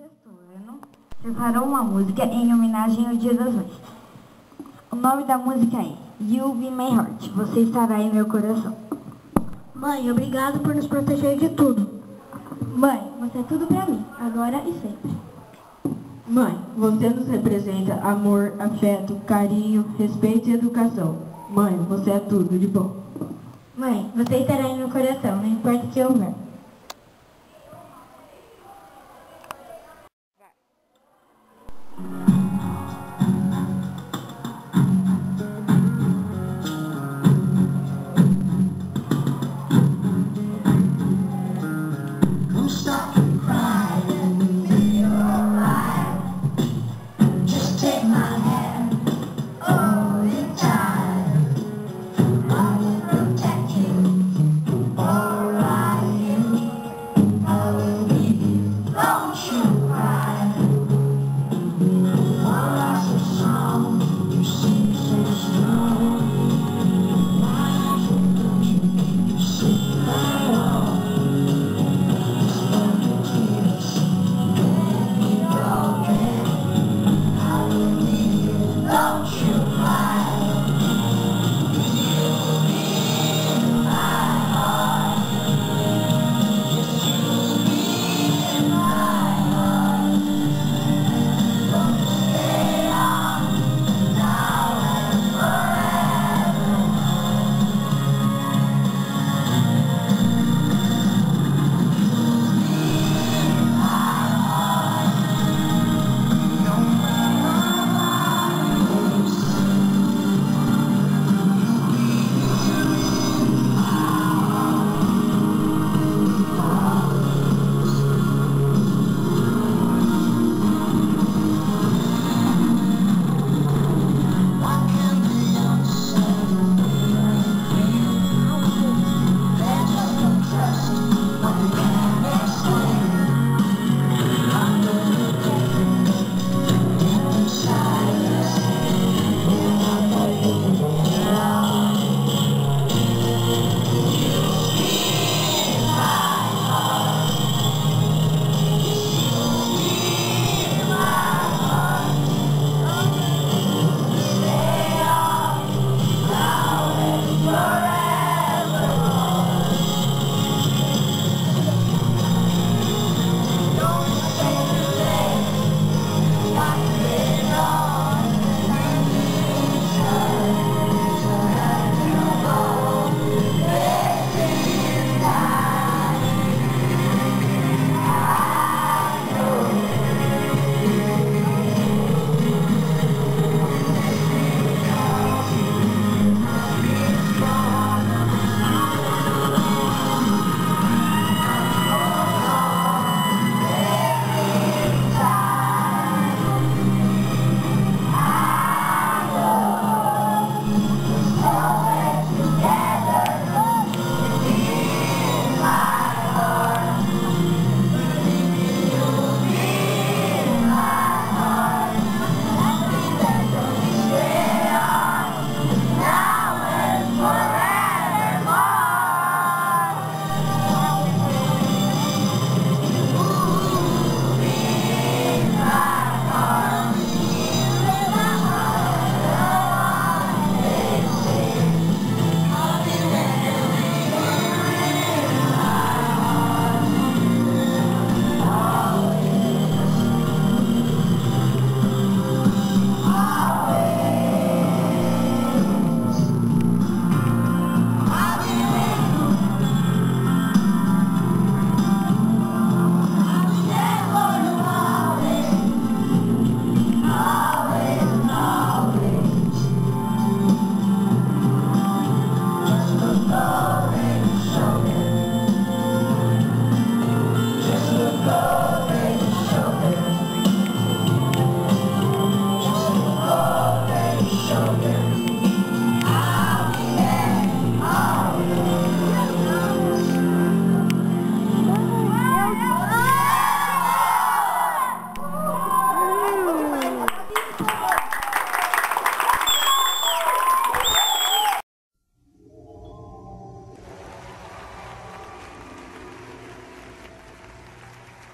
sexto ano preparou uma música em homenagem ao Dia das Mães. O nome da música é You'll Be My Heart, Você Estará em Meu Coração. Mãe, obrigado por nos proteger de tudo. Mãe, você é tudo pra mim, agora e sempre. Mãe, você nos representa amor, afeto, carinho, respeito e educação. Mãe, você é tudo de bom. Mãe, você estará em meu coração, não importa o que houver.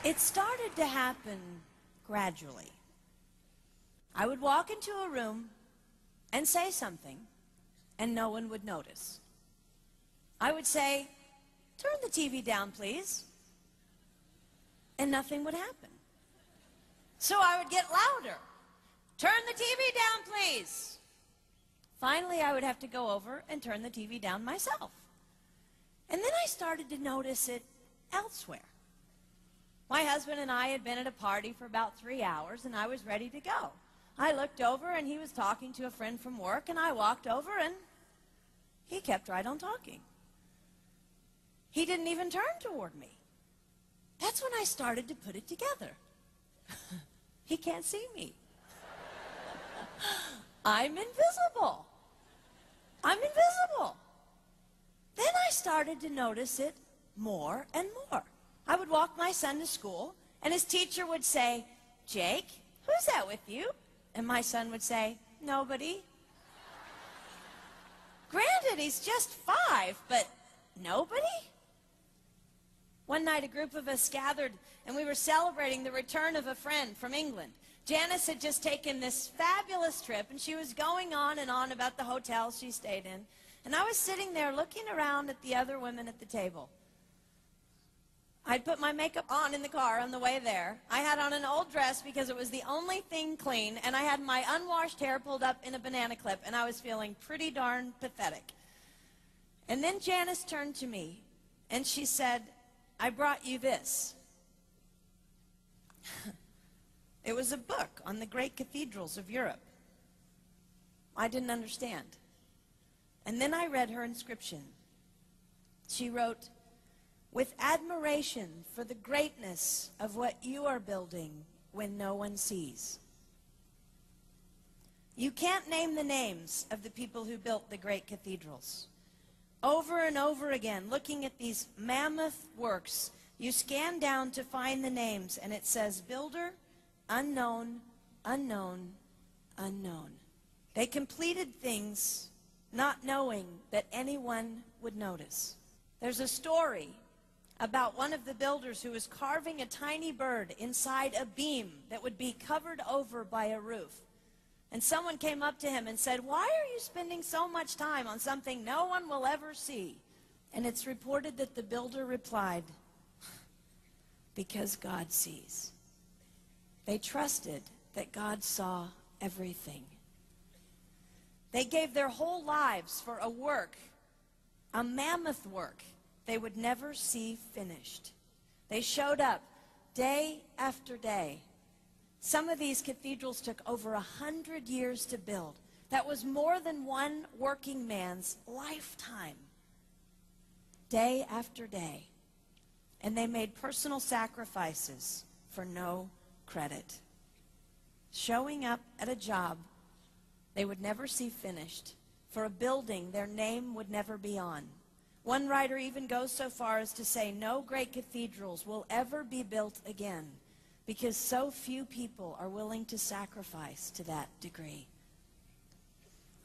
It started to happen gradually. I would walk into a room and say something, and no one would notice. I would say, "Turn the TV down, please," and nothing would happen. So I would get louder. "Turn the TV down, please." Finally, I would have to go over and turn the TV down myself. And then I started to notice it elsewhere. My husband and I had been at a party for about 3 hours, and I was ready to go. I looked over, and he was talking to a friend from work, and I walked over, and he kept right on talking. He didn't even turn toward me. That's when I started to put it together. He can't see me. I'm invisible. I'm invisible. Then I started to notice it more and more. I would walk my son to school, and his teacher would say, "Jake, who's that with you?" And my son would say, "Nobody." Granted, he's just 5, but nobody? One night, a group of us gathered, and we were celebrating the return of a friend from England. Janice had just taken this fabulous trip, and she was going on and on about the hotels she stayed in. And I was sitting there looking around at the other women at the table. I'd put my makeup on in the car on the way there. I had on an old dress because it was the only thing clean, and I had my unwashed hair pulled up in a banana clip, and I was feeling pretty darn pathetic. And then Janice turned to me, and she said, "I brought you this." It was a book on the great cathedrals of Europe. I didn't understand. And then I read her inscription. She wrote, "With admiration for the greatness of what you are building when no one sees." You can't name the names of the people who built the great cathedrals. Over and over again, looking at these mammoth works, you scan down to find the names, and it says, "Builder, unknown, unknown, unknown." They completed things not knowing that anyone would notice. There's a story about one of the builders who was carving a tiny bird inside a beam that would be covered over by a roof. And someone came up to him and said, "Why are you spending so much time on something no one will ever see?" And it's reported that the builder replied, "Because God sees." They trusted that God saw everything. They gave their whole lives for a work, a mammoth work, they would never see finished. They showed up day after day. Some of these cathedrals took over 100 years to build. That was more than one working man's lifetime. Day after day. And they made personal sacrifices for no credit. Showing up at a job they would never see finished, for a building their name would never be on. One writer even goes so far as to say no great cathedrals will ever be built again because so few people are willing to sacrifice to that degree.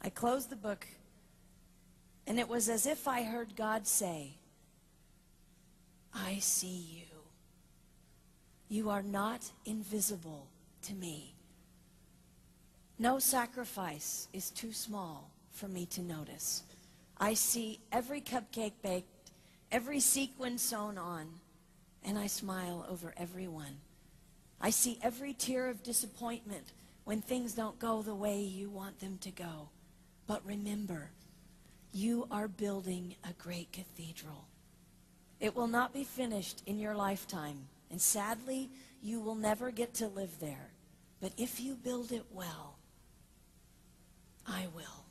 I closed the book, and it was as if I heard God say, "I see you. You are not invisible to me. No sacrifice is too small for me to notice. I see every cupcake baked, every sequin sewn on, and I smile over every one. I see every tear of disappointment when things don't go the way you want them to go. But remember, you are building a great cathedral. It will not be finished in your lifetime, and sadly, you will never get to live there. But if you build it well, I will."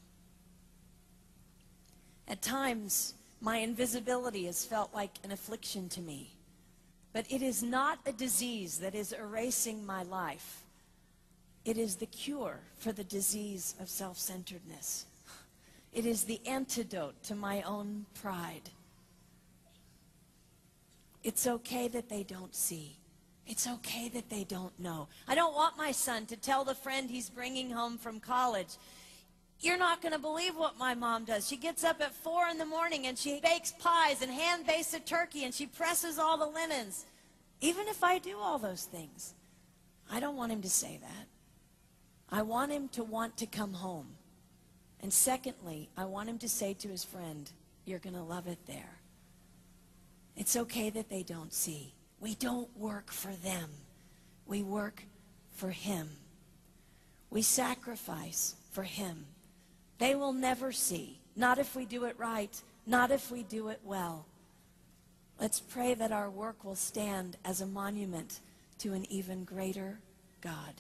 At times, my invisibility has felt like an affliction to me. But it is not a disease that is erasing my life. It is the cure for the disease of self-centeredness. It is the antidote to my own pride. It's okay that they don't see. It's okay that they don't know. I don't want my son to tell the friend he's bringing home from college, "You're not going to believe what my mom does. She gets up at 4 in the morning and she bakes pies and hand bastes a turkey and she presses all the linens." Even if I do all those things, I don't want him to say that. I want him to want to come home. And secondly, I want him to say to his friend, you're going to love it there. It's okay that they don't see. We don't work for them. We work for him. We sacrifice for him. They will never see. Not if we do it right. Not if we do it well. Let's pray that our work will stand as a monument to an even greater God.